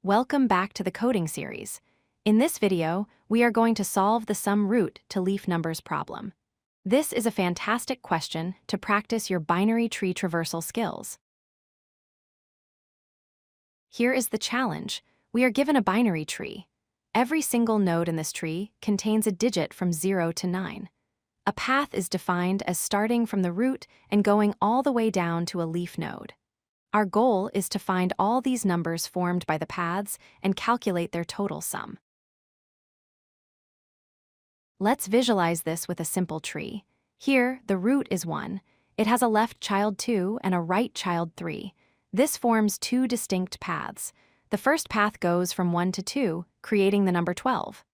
Welcome back to the coding series. In this video, we are going to solve the sum root to leaf numbers problem. This is a fantastic question to practice your binary tree traversal skills. Here is the challenge. We are given a binary tree. Every single node in this tree contains a digit from 0 to 9. A path is defined as starting from the root and going all the way down to a leaf node. Our goal is to find all these numbers formed by the paths and calculate their total sum. Let's visualize this with a simple tree. Here, the root is 1. It has a left child 2 and a right child 3. This forms two distinct paths. The first path goes from 1 to 2, creating the number 12.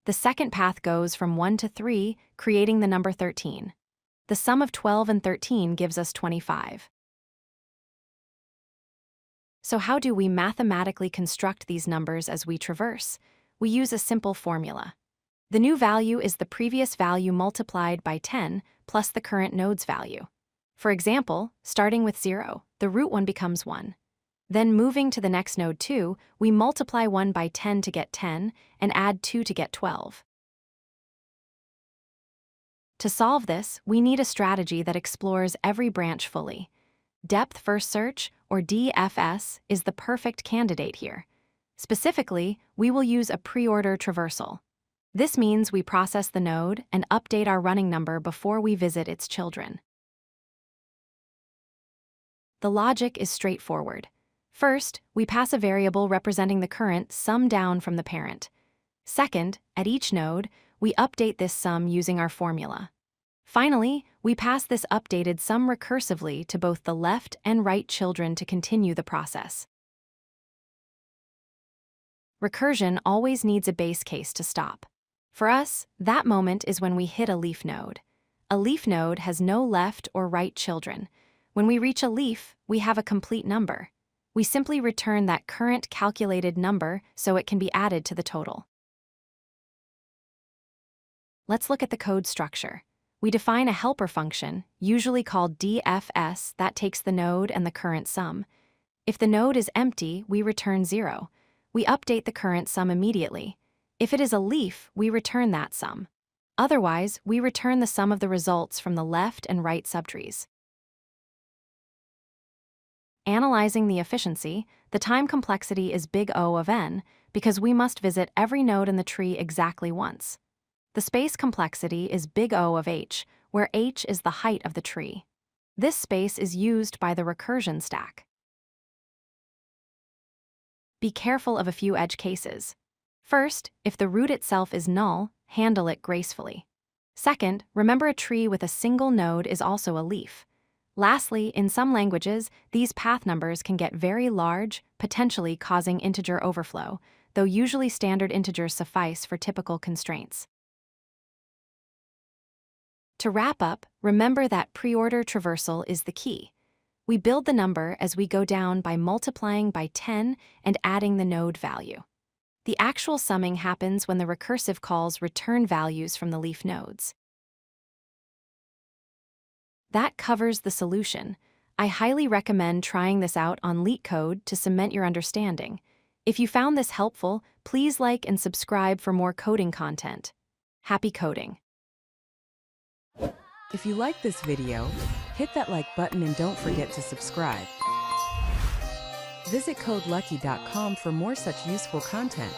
The second path goes from 1 to 3, creating the number 13. The sum of 12 and 13 gives us 25. So how do we mathematically construct these numbers as we traverse? We use a simple formula. The new value is the previous value multiplied by 10 plus the current node's value. For example, starting with 0, the root 1 becomes 1. Then moving to the next node 2, we multiply 1 by 10 to get 10 and add 2 to get 12. To solve this, we need a strategy that explores every branch fully. Depth first search, or DFS, is the perfect candidate here. Specifically, we will use a pre-order traversal. This means we process the node and update our running number before we visit its children. The logic is straightforward. First, we pass a variable representing the current sum down from the parent. Second, at each node, we update this sum using our formula. Finally, we pass this updated sum recursively to both the left and right children to continue the process. Recursion always needs a base case to stop. For us, that moment is when we hit a leaf node. A leaf node has no left or right children. When we reach a leaf, we have a complete number. We simply return that current calculated number so it can be added to the total. Let's look at the code structure. We define a helper function, usually called DFS, that takes the node and the current sum. If the node is empty, we return 0. We update the current sum immediately. If it is a leaf, we return that sum. Otherwise, we return the sum of the results from the left and right subtrees. Analyzing the efficiency, the time complexity is big O of n because we must visit every node in the tree exactly once. The space complexity is big O of h, where h is the height of the tree. This space is used by the recursion stack. Be careful of a few edge cases. First, if the root itself is null, handle it gracefully. Second, remember a tree with a single node is also a leaf. Lastly, in some languages, these path numbers can get very large, potentially causing integer overflow, though usually standard integers suffice for typical constraints. To wrap up, remember that pre-order traversal is the key. We build the number as we go down by multiplying by 10 and adding the node value. The actual summing happens when the recursive calls return values from the leaf nodes. That covers the solution. I highly recommend trying this out on LeetCode to cement your understanding. If you found this helpful, please like and subscribe for more coding content. Happy coding! If you like this video, hit that like button and don't forget to subscribe. Visit codelucky.com for more such useful content.